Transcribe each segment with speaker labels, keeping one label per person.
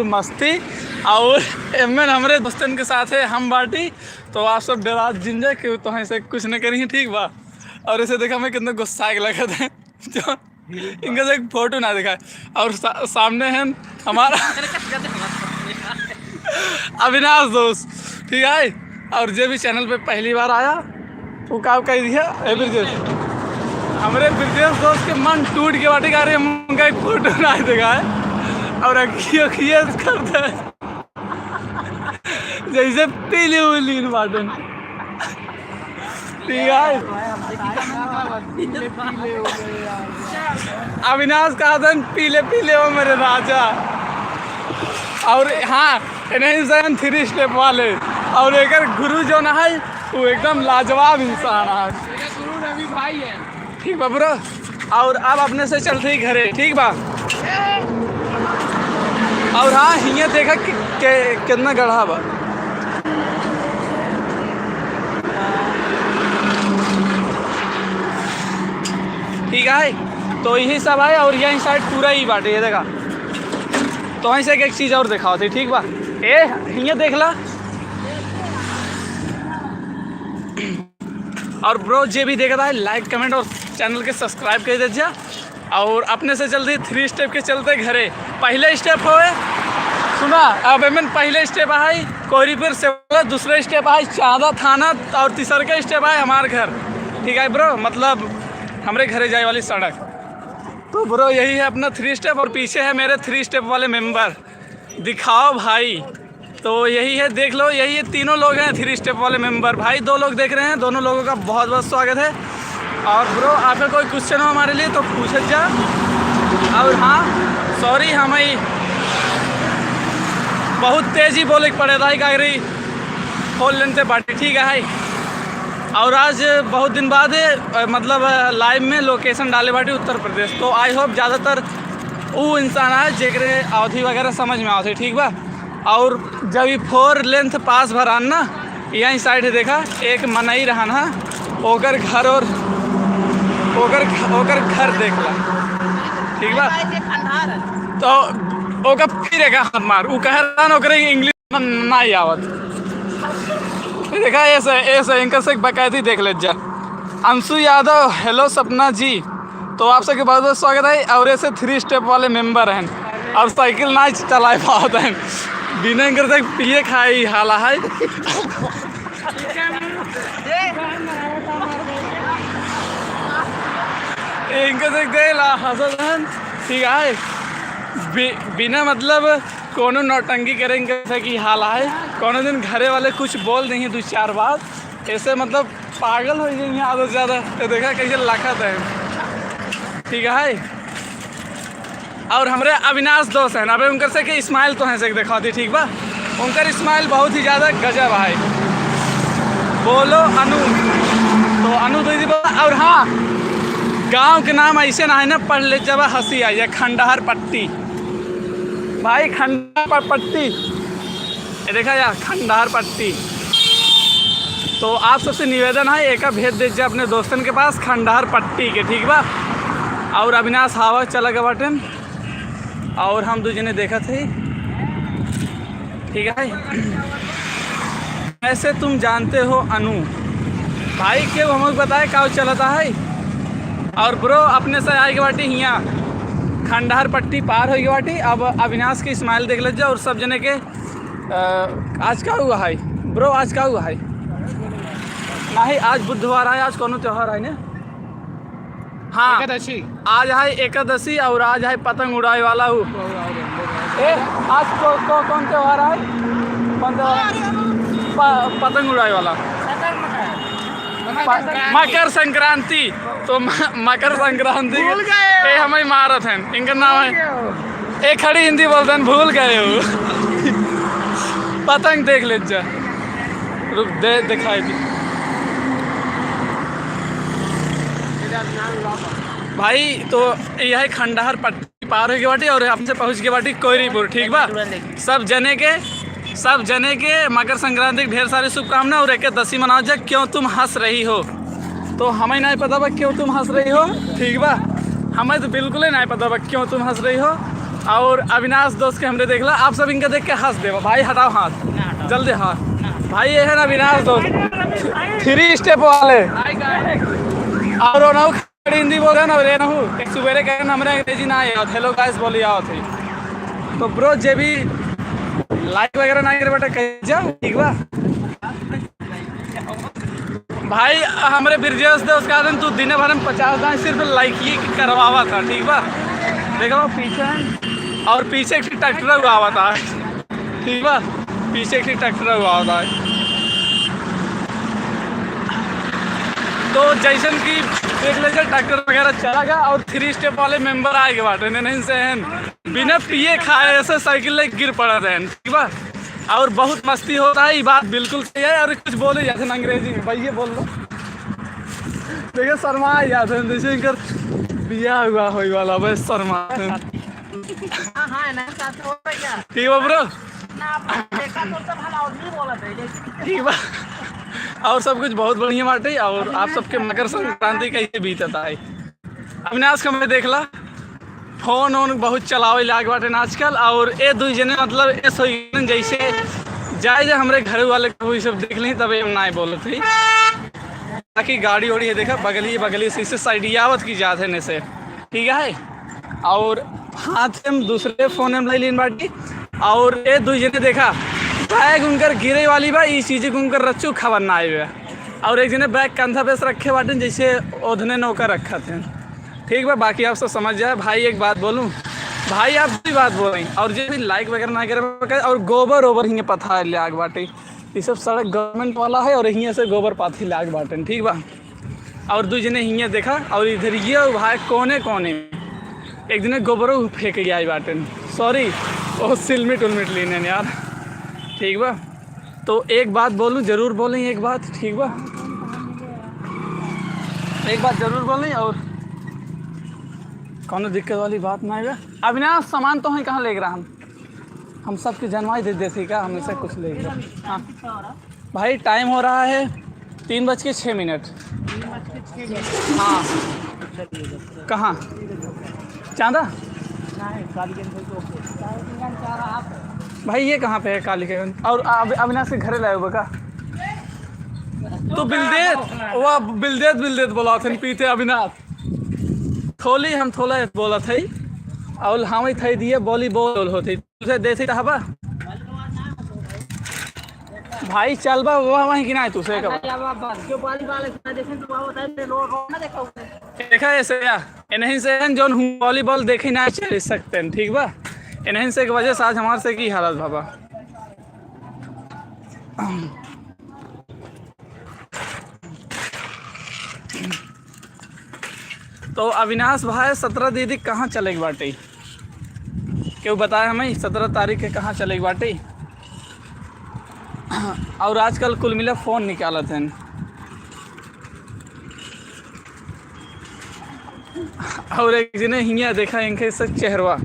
Speaker 1: मस्ती और एमन हमारे दोस्तन के साथ है हम बाटी। तो आप सब डरा जिंजा कि तो ऐसे कुछ नहीं करेंगे, ठीक बा। और इसे देखा मैं कितना गुस्सा लगा था जो इनका से एक फोटो ना दिखा। और सामने है हमारा अविनाश दोस्त, ठीक है। और जो भी चैनल पे पहली बार आया वो काम कह दिया हमारे ब्रजेश दोस्त के मन टूट के बाटी का रहे उनका एक फोटो ना दिखाए और अखियों करते जैसे पीली उली बाटन, ठीक है। अविनाश कहा था पीले पीले हो मेरे राजा। और हाँ नहीं सर 3 स्टेप वाले और एक गुरु जो ना है वो एकदम लाजवाब इंसान है, गुरु रवि भाई है, ठीक बा ब्रो। और अब अपने से चलते ही घरे, ठीक बा। और हाँ हिया देखा कितना गढ़ा बा, ठीक है। तो यही सब है और यही साइड पूरा ही बाटे ये देखा। तो वहीं से एक चीज़ और दिखाओ थी, ठीक बा। ए हिया देख ला। और ब्रो जे भी देखा था लाइक कमेंट और चैनल के सब्सक्राइब कर दीजिए। और अपने से चलते 3 स्टेप के चलते घरे। पहले स्टेप होए सुना अब मैंने पहले स्टेप है कोरीपुर से, दूसरे स्टेप है चांदा थाना और तीसरा स्टेप है हमारे घर, ठीक है ब्रो। मतलब हमारे घरे जाए वाली सड़क। तो ब्रो यही है अपना 3 स्टेप और पीछे है मेरे 3 स्टेप वाले मेंबर, दिखाओ भाई। तो यही है, देख लो, यही है तीनों लोग हैं 3 स्टेप वाले मेंबर। भाई 2 लोग देख रहे हैं, दोनों लोगों का बहुत बहुत स्वागत है। और ब्रो आपका कोई क्वेश्चन हो हमारे लिए तो पूछ जा। और हाँ सॉरी हमें बहुत तेज़ी बोले पड़े था गाड़ी खोल लेते बाटी, ठीक है। और आज बहुत दिन बाद मतलब लाइव में लोकेशन डाले बाटी उत्तर प्रदेश। तो आई होप ज़्यादातर वो इंसान है जेकरे अवधि वगैरह समझ में आते, ठीक बा। और जब 4 लेंथ पास भरान ना यहीं साइड है देखा एक मनई रहन है ओकर घर और ओकर घर देख ला, ठीक बा। तो ओकर फिर एक हाथ मार वो कह रहा ना ओकरे इंग्लिश नहीं आवत, देखा ऐसे ऐसे इनका से बाकायदी देख ले जा। अंशु यादव हेलो सपना जी, तो आप सबके बहुत बहुत स्वागत है। और ऐसे 3 स्टेप वाले मेंबर हैं और साइकिल ना चला पाते हैं बिना करते पिए खाई हाला है इनके से दे ला हसन, ठीक है। बिना मतलब कोनो नौटंकी करेंगे कि हाल है कोनो दिन घरे वाले कुछ बोल देंगे 2-4 बार ऐसे मतलब पागल हो जाएंगे आधा से ज़्यादा। तो देखा कैसे लाखत है, ठीक है। और हमारे अविनाश दोस्त हैं अबे उनकर से कि स्माइल तो हैं से देखा थी, ठीक बा। उनका स्माइल बहुत ही ज़्यादा गजब है। बोलो अनु, तो अनु दीदी बोला। और हाँ गांव के नाम ऐसे ना है ना पढ़ ले जब हंसी आई है, खंडहर पट्टी भाई, खंडहर पट्टी ये देखा यार खंडहर पट्टी। तो आप सबसे निवेदन है एक भेज दीजिए अपने दोस्तन के पास खंडहर पट्टी के, ठीक बा। और अविनाश हवा चला गया बटन और हम 2 जने देखा थे, ठीक है। ऐसे तुम जानते हो अनु भाई क्यों हमें बताए क्या चलता है। और ब्रो अपने से आए के बाटी हियाँ खंडहर पट्टी पार हो गई बाटी। अब अविनाश की स्माइल देख लीजिए और सब जने के आज क्या हुआ है ब्रो, आज क्या हुआ है नहीं, आज बुधवार है, आज कौन त्यौहार है ना। हाँ एकादशी, आज है एकादशी और आज है पतंग उड़ाए वाला हूँ। आज कौन त्यौहार है, कौन त्यौहार पतंग उड़ाए वाला मकर संक्रांति। तो मकर संक्रांति के हमें मारत हैं, इनका नाम है एक खड़ी हिंदी बोलते हैं भूल गए हो पतंग देख लीजिए, रुक दे दिखाई दी भाई। तो यह खंडहर पट्टी पार हो गई बाटी और हमसे पहुंच गई बाटी कोयरीपुर, ठीक बा। सब जने के मकर संक्रांति की ढेर सारी शुभकामनाएं और एकादशी मनाओ जा। क्यों तुम हंस रही हो, तो हमें नहीं पता बा क्यों तुम हंस रही हो, ठीक बा। हमें तो बिल्कुल ही नहीं पता बा क्यों तुम हंस रही हो। और अविनाश दोस्त के हमने देख ला। आप सब इनका देख के हंस दे भाई, हटाओ हाथ जल्दी। हाँ भाई ये है ना अविनाश दोस्त 3 स्टेप वाले। और ना हिंदी बोल रहे ना रे नहू सुबेरे कह हमारे अंग्रेजी ना आए हेलो गाइस बोली आओ थे। तो ब्रो जे भी लाइक वगैरह ना करे बेटा कह जा ठीक बा भाई। हमारे ब्रिजेश दे उसका दिन तू दिन भर में 50 दाएँ सिर्फ लाइक ही करवावा था ठीक बा। देखो पीछे और पीछे एक ट्रैक्टर हुआ हुआ था ठीक बा, पीछे एक ट्रैक्टर हुआ हुआ था। तो जैसन की देख लीजिए ट्रैक्टर वगैरह चला गया और 3 स्टेप वाले मेंबर आए गए बाटे नहीं से बिना पिए खाए ऐसे साइकिल ले गिर पड़ा रहे ठीक बा। और बहुत मस्ती होता है, ये बात बिल्कुल सही है। और कुछ बोले जाते हैं अंग्रेजी में, भाई ये बोल लो। देखिए शर्मा जाते हैं जैसे इनकर बिया हुआ हो वाला बस शर्मा ठीक है ब्रो ठीक बा। और सब कुछ बहुत बढ़िया बाटे। और आप सबके मकर संक्रांति कैसे बीतता है। अविनाश का मैं देख ला फोन वोन बहुत चलावे लाग बाटे आजकल। और ये 2 जने मतलब ऐसे जैसे जाए हमारे घर वाले को सब देख ली तब ना बोले थे ताकि गाड़ी वाड़ी है देखा बगली से साइड आवत की जात है से ठीक है। और हाथ में दूसरे फोन में ले लीन बाटी। और ये 2 जने देखा बैग उनकर गिरे वाली बा इस चीज़ को उनकर रच्चू खबर ना आए हुए। और एक जने बैग कंधा पे रखे बाटे जैसे ओधने नौका रखा थे ठीक बा। बाकी आप सब समझ जाए भाई। एक बात बोलूँ भाई आप भी बात बोल रही और जो भी लाइक वगैरह ना करे और गोबर ओबर हिंगे पथा लाग बाटे ये सब सड़क गवर्नमेंट वाला है और हिंगे से गोबर पाथी लाग बाटे ठीक बा। और 2 जने हिंगे देखा और इधर ये भाई कोने कोने एक दिन गोबरों फेंक गया बाटे सॉरी वो सिलमिट उलमिट लेने यार ठीक बा। तो एक बात बोलूँ ज़रूर बोलें एक बात ठीक बा, एक बात ज़रूर बोलें और कौन दिक्कत वाली बात ना है। अविनाश सामान तो है कहाँ ले रहा हम सबके जनवाई दे देते क्या हमेशा कुछ ले गया। हाँ भाई टाइम हो रहा है 3:06। हाँ कहाँ चांदा भाई ये कहाँ पे है कालीगंज। और अविनाश के घरे लाए हुए का तो बिलदेत बोला थे पीते अविनाश थोली हम थोला बोला थे और हम थे दिए वॉलीबॉल होती तुझे देते रहबा भाई चल बा वो वहीं कि नहीं तुझे देखा ऐसे इन्हीं से जो वॉलीबॉल देखे ना चल सकते ठीक बा। इन्हीं से की वजह से आज हमारे से की हालत बाबा। तो अविनाश भाई 17 दीदी कहाँ चलेगी बाटी क्यों बताया हमें 17 तारीख के कहाँ चलेगी बाटी। और आजकल कुल मिला फ़ोन निकाला थे और एक जिन्हें हिंया देखा इनके से चेहरवा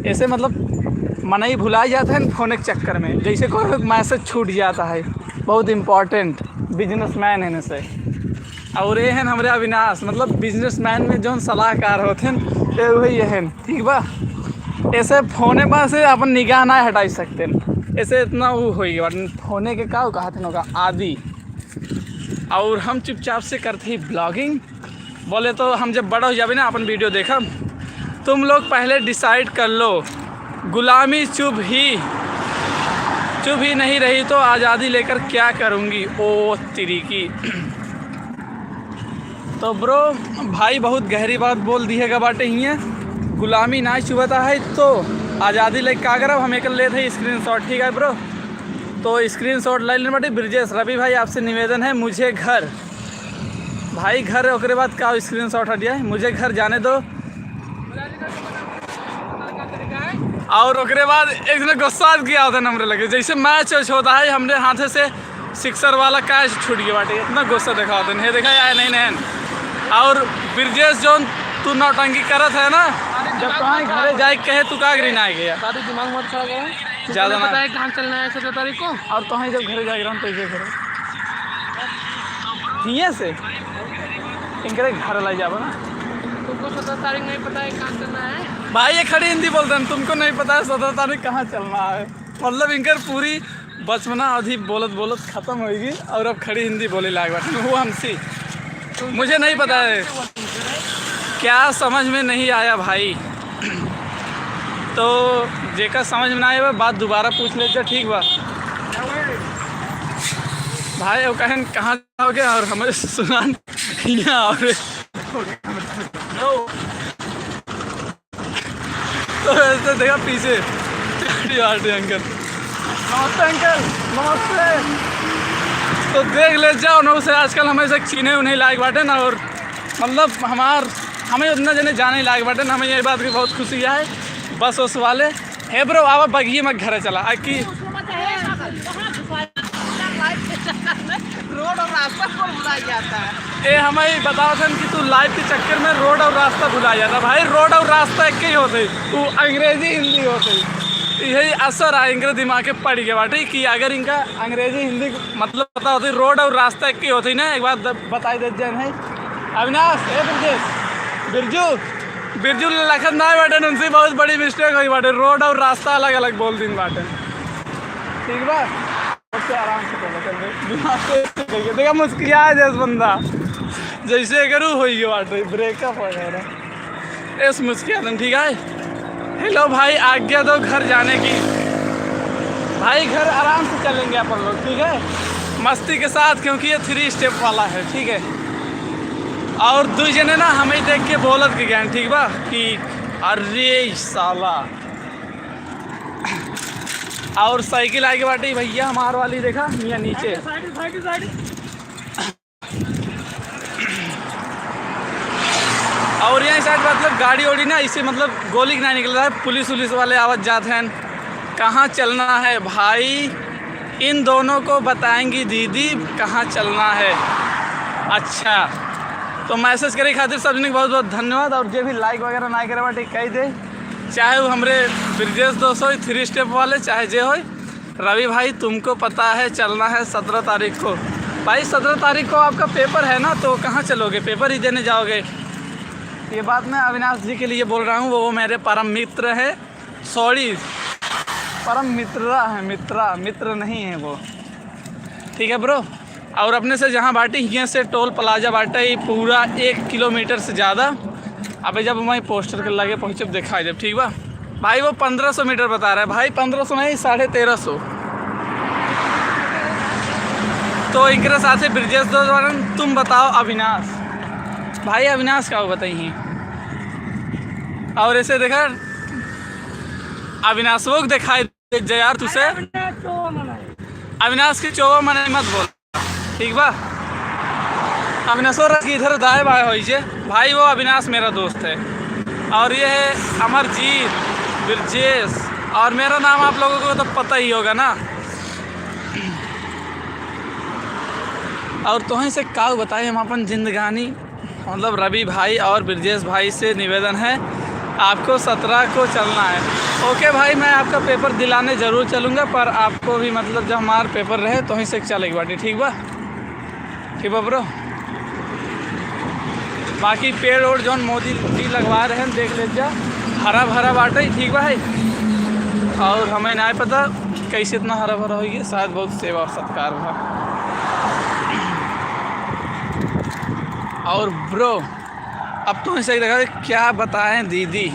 Speaker 1: ऐसे मतलब मना ही भुला जाते हैं फ़ोन के चक्कर में जैसे कोई मैसेज छूट जाता है बहुत इम्पोर्टेंट बिजनेसमैन है से। और ये हैं हमारे अविनाश मतलब बिजनेसमैन में जो सलाहकार होते हैं वही है ठीक बा। ऐसे फोने पर से अपन निगाह ना हटा सकते ऐसे इतना वो हो गया फोने के का कहा थे आदि। और हम चुपचाप से करते ही ब्लॉगिंग बोले तो हम जब बड़ा हो जाए ना अपन वीडियो देखा तुम लोग पहले डिसाइड कर लो गुलामी चुभ ही नहीं रही तो आज़ादी लेकर क्या करूँगी ओ तिरी की। तो ब्रो भाई बहुत गहरी बात बोल दी है बाटे ही गुलामी ना चुभता है तो आज़ादी लेकर का करब हम एक ले थे स्क्रीनशॉट ठीक है ब्रो। तो स्क्रीनशॉट ले लेने बाटे ब्रिजेश रवि भाई आपसे निवेदन है मुझे घर भाई घर ओकरे बाद का स्क्रीनशॉट हटिया है मुझे घर जाने दो। और ओकरे बाद एक दिन गुस्सा किया होता नंबर लगे जैसे मैच होता है हमने हाथे से सिक्सर वाला कैच छूट गया बाटे इतना गुस्सा देखा होता है देखा यार नहीं। और ब्रिजेश जो तू नौटंकी करत है ना जब कहाँ घरे जाए कहे तू का ग्रीन आ गया दिमाग मत खड़ा गया ज़्यादा पता है कहाँ चलना है 17 तारीख को। और तो जब घरे जा रहा हूँ तो इसे करो हिये से इनके घर लाई जाओ ना तुमको 17 तारीख नहीं पता है कहाँ चलना है। भाई ये खड़ी हिंदी बोलते हैं, तुमको नहीं पता है 17 तारीख कहाँ चलना है। मतलब इनकर पूरी बचपना अवधि बोलत बोलत ख़त्म होगी और अब खड़ी हिंदी बोले लाग बाटे वो हमसी। मुझे नहीं पता है क्या समझ में नहीं आया भाई। तो जेकर समझ में ना आए बात दोबारा पूछ लेते ठीक बा भाई। वो कहें कहाँ जाओगे और हमें सुना यहाँ और तो ऐसे देखा पीछे अंकल। नमस्ते अंकल नमस्ते। तो देख ले जाओ ना उसे आजकल हमें से चीने उन्हें लायक बाटे ना और मतलब हमें उतना जने जाने लायक बाटे ना। हमें ये बात की बहुत खुशी है। बस उस वाले हे ब्रो आवा बगिए में घर चला कि
Speaker 2: रोड और रास्ता को भुला जाता है।
Speaker 1: ए हमें बताओ थे कि तू लाइफ के चक्कर में रोड और रास्ता भुला जाता। भाई रोड और रास्ता एक ही होते, तू अंग्रेजी हिंदी होते। यही असर है इनके दिमाग में पड़ गया बाटे कि अगर इनका अंग्रेजी हिंदी मतलब पता होती रोड और रास्ता एक ही होती ना। एक बात बताई दे जाए है अविनाश ए बिरजू बिरजू लखन ना बाटे उनसे बहुत बड़ी मिस्टेक हुई बाटे। रोड और रास्ता अलग अलग बोल दिन बाटे ठीक बा। सबसे आराम से पहले देखा मुस्किया जैसे बंदा जैसे करूँ हो गया बाटे ब्रेकअप वगैरह इस मुस्किया तुम ठीक है। हेलो भाई आज्ञा दो घर जाने की। भाई घर आराम से चलेंगे अपन लोग ठीक है मस्ती के साथ क्योंकि ये 3 स्टेप वाला है ठीक है। और 2 जने ना हमें देख के बोलत के गए ठीक बा कि अरे साला। और साइकिल आगे बाटे भैया हमार वाली देखा मियाँ नीचे और यहाँ साइड मतलब गाड़ी ओड़ी ना इसे मतलब गोली ना निकल रहा है। पुलिस वाले आवाज जाते हैं कहाँ चलना है भाई। इन दोनों को बताएंगी दीदी कहाँ चलना है। अच्छा तो मैसेज करे खातिर सबने बहुत बहुत धन्यवाद। और जो भी लाइक वगैरह ना करे बाटे कह दे चाहे वो हमरे ब्रिजेश दोस्त हो 3 स्टेप वाले चाहे जे हो। रवि भाई तुमको पता है चलना है 17 तारीख को। भाई 17 तारीख को आपका पेपर है ना तो कहाँ चलोगे पेपर ही देने जाओगे। ये बात मैं अविनाश जी के लिए बोल रहा हूँ। वो मेरे परम मित्र है सॉरी परम मित्रा है मित्र नहीं है वो ठीक है ब्रो। और अपने से जहाँ बाटी यहाँ से टोल प्लाजा बाटा ही पूरा 1 किलोमीटर से ज़्यादा। अबे जब वहीं पोस्टर के लगे पहुँचे दिखाई दे ठीक बा। भाई वो 1500 मीटर बता रहा है भाई 1500 नहीं 1350। तो इनके साथ ही ब्रिजेश दोस्त तुम बताओ अविनाश भाई अविनाश का वो बताइए। और ऐसे देखा अविनाश वो दिखाई दे यार तुझसे अविनाश की चोवा मने मत बोल ठीक बा। अविनाश की इधर दाएँ बाएँ हो भाई वो अविनाश मेरा दोस्त है। और ये है अमरजीत ब्रिजेश और मेरा नाम आप लोगों को तो पता ही होगा ना। और तुम्हें से क्या बताएं हम अपन जिंदगानी मतलब रवि भाई और ब्रिजेश भाई से निवेदन है आपको 17 को चलना है। ओके भाई मैं आपका पेपर दिलाने ज़रूर चलूँगा पर आपको भी मतलब जब हमारा पेपर रहे तो ही से चलेगी बाटी ठीक बा ब्रो। बाकी पेड़ और जौन मोदी जी लगवा रहे हैं देख लीजिए हरा भरा बाटा ही ठीक बा है। और हमें नहीं पता कैसे इतना हरा भरा होगी शायद बहुत सेवा और सत्कार हुआ। और ब्रो अब तो सही लगा क्या बताएं दीदी।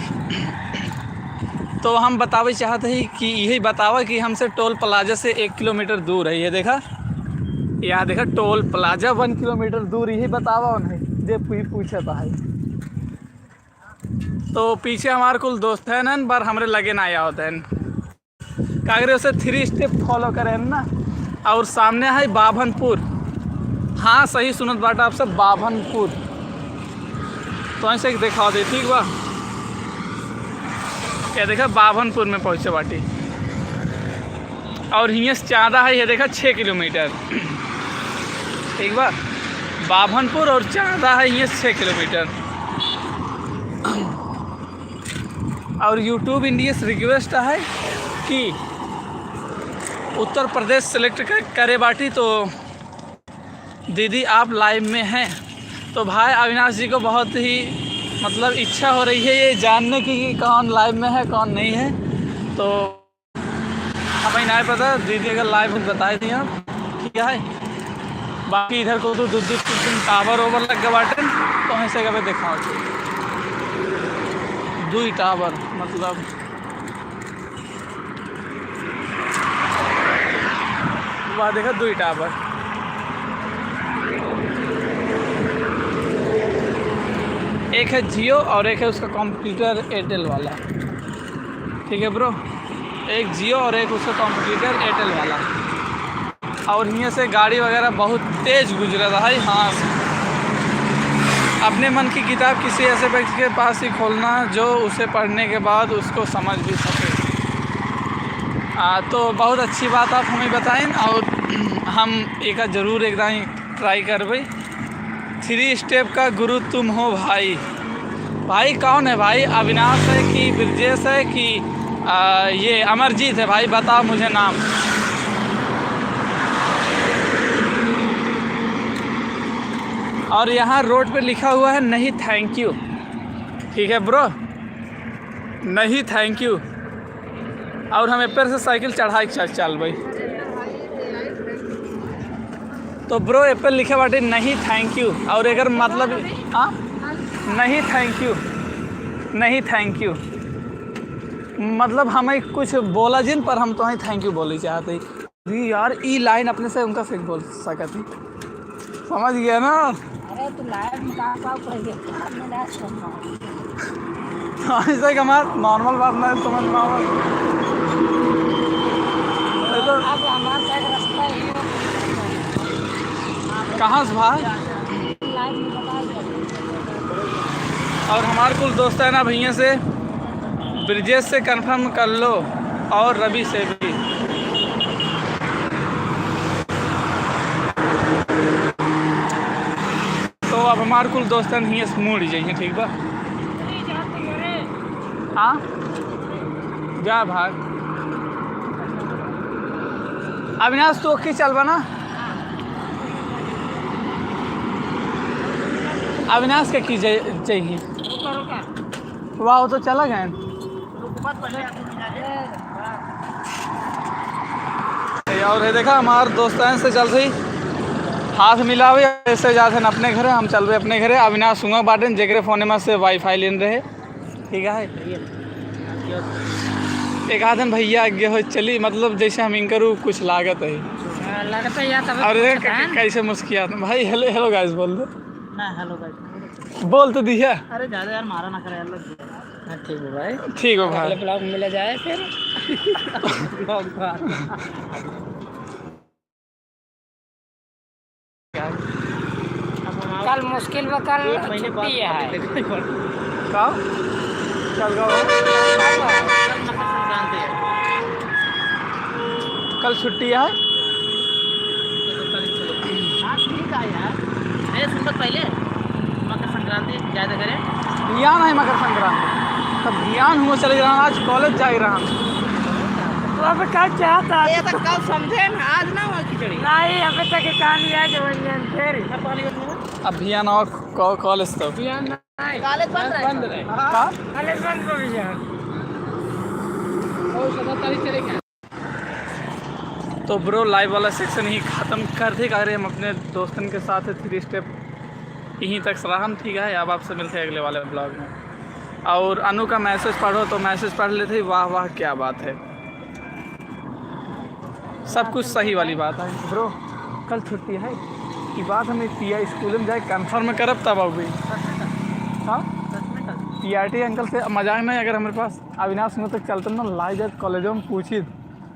Speaker 1: तो हम बतावे चाहते हैं कि यही बतावा कि हमसे टोल प्लाजा से 1 किलोमीटर दूर है। ये देखा यहाँ देखा टोल प्लाजा 1 किलोमीटर दूर यही बतावा उन्हें जे पूछा था है। तो पीछे हमारे कुल दोस्त है ना पर हमरे लगे ना आया होता है कागरे उसे 3 स्टेप फॉलो करें ना। और सामने है बाभनपुर। हाँ सही सुनत बाटा आप सब बाभनपुर। तो ऐसे दिखा दे ठीक बा क्या देखा बाभनपुर में पहुँचे बाटी। और यहाँ से ज़्यादा है ये देखा 6 किलोमीटर ठीक बा। बाभनपुर और ज़्यादा है ये 6 किलोमीटर। और यूट्यूब इंडिया से रिक्वेस्ट है कि उत्तर प्रदेश सेलेक्ट करे बाटी। तो दीदी आप लाइव में हैं तो भाई अविनाश जी को बहुत ही मतलब इच्छा हो रही है ये जानने की कि कौन लाइव में है कौन नहीं है। तो हमें नहीं पता, दीदी अगर लाइव में बता दिए आप क्या है। बाकी इधर को तो दूध टावर ओवर लग गया बाटे, तो ऐसे कभी देखा 2 टावर मतलब वहाँ देखा 2 टावर। एक है जियो और एक है उसका कॉम्पिटिटर एयरटेल वाला। ठीक है ब्रो, एक जियो और एक उसका कॉम्पिटिटर एयरटेल वाला। और यहाँ से गाड़ी वगैरह बहुत तेज़ गुजर रहा है। हाँ, अपने मन की किताब किसी ऐसे व्यक्ति के पास ही खोलना जो उसे पढ़ने के बाद उसको समझ भी सके। तो बहुत अच्छी बात आप हमें बताएं और हम एक ज़रूर एकदम ट्राई करबे। 3 स्टेप का गुरु तुम हो भाई। भाई कौन है भाई? अविनाश है कि ब्रजेश है कि ये अमरजीत है? भाई बताओ मुझे नाम। और यहाँ रोड पे लिखा हुआ है नहीं थैंक यू। ठीक है ब्रो, नहीं थैंक यू। और हमें पैर से साइकिल चढ़ा के चल भाई। तो ब्रो एप्पल लिखे बाटे नहीं थैंक यू। और अगर मतलब हाँ नहीं थैंक यू, नहीं थैंक यू मतलब हमें कुछ बोला जिन पर हम तो ही थैंक यू बोली चाहते ही यार। ई लाइन अपने से उनका से बोल सकती, समझ गया ना?
Speaker 2: अरे तो लाइव में कहाँ
Speaker 1: ऐसे कमाल नॉर्मल बात ना समझ में आवा।
Speaker 2: अब हमारे साइड रास्ता है
Speaker 1: कहाँ से भाई?
Speaker 2: लाइव में बता दिया।
Speaker 1: और हमारे कुल दोस्त है ना भैया से, ब्रिजेश से कंफर्म कर लो और रवि से भी। तो अब हमारे कुल दोस्त हैं हियाँ से मुड़ जाइए। ठीक बा? हाँ जा भाग। अविनाश तो की चल बना। अविनाश के की चाहिए वाह तो चला गए। और है देखा हमारे दोस्तान से चल रही हाथ मिलावे ऐसे जाते हैं अपने घरे, हम चल रहे अपने घरे। अविनाश सुंगा बाटन जेकरे फोन में से वाईफाई लेन रहे। ठीक है एक आधन भैया आगे हो चली, मतलब जैसे हम इनकरू कुछ लागत है
Speaker 2: लगता है यार।
Speaker 1: और कैसे मुस्किया भाई। हेलो हेलो गाइस बोल दो
Speaker 2: ना। हेलो गाइस
Speaker 1: बोल तो दिया।
Speaker 2: अरे ज़्यादा यार मारा ना करे यार। ठीक है भाई,
Speaker 1: ठीक है भाई।
Speaker 2: ब्लॉग मिल जाए फिर। कल मुश्किल में कल छुट्टी है।
Speaker 1: कब कल छुट्टी है?
Speaker 2: ठीक है यार। अरे सुन तो पहले मकर संक्रांति ज़्यादा करें।
Speaker 1: ध्यान है मकर संक्रांति तब ध्यान हुआ चले रहा। आज कॉलेज जा रहा।
Speaker 2: तो अब क्या चाहता है? ये तो कल समझे ना, आज ना हुआ खिचड़ी नहीं। अभी तक कहानी है जो फिर
Speaker 1: अभियान और कॉलेज तो
Speaker 2: कॉलेज बंद रहे। कॉलेज बंद हो गया। और 17 तारीख चलेगा।
Speaker 1: तो ब्रो लाइव वाला सेक्शन ही ख़त्म कर थे। कह रहे हम अपने दोस्तन के साथ 3 स्टेप यहीं तक सराहन। ठीक है, अब आपसे मिलते हैं अगले वाले ब्लॉग में। और अनु का मैसेज पढ़ो तो मैसेज पढ़ लेते। वाह वाह क्या बात है, सब कुछ सही वाली बात है ब्रो। कल छुट्टी है की बात हमें पिया स्कूल में जाए कंफर्म करब तब आओ भाई। हाँ PRT अंकल से मजाक नहीं, अगर हमारे पास अविनाश में तक चलते ना लाइव जाए कॉलेजों में पूछी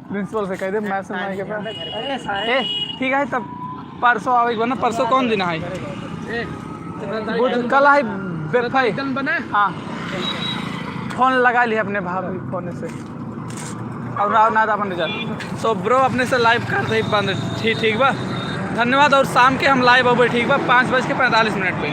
Speaker 1: प्रिंसिपल से कह दे मैसेज नहीं के पास। ठीक है तब परसों आवे बना। परसों कौन दिन है? कल है बेफाई बना। हाँ फोन लगा लिया अपने भाभी फोन से और ना अपन रिजल्ट। तो ब्रो अपने से लाइव कर दे बंद। ठीक बा, धन्यवाद। और शाम के हम लाइव हो ठीक बा 5:45 पे।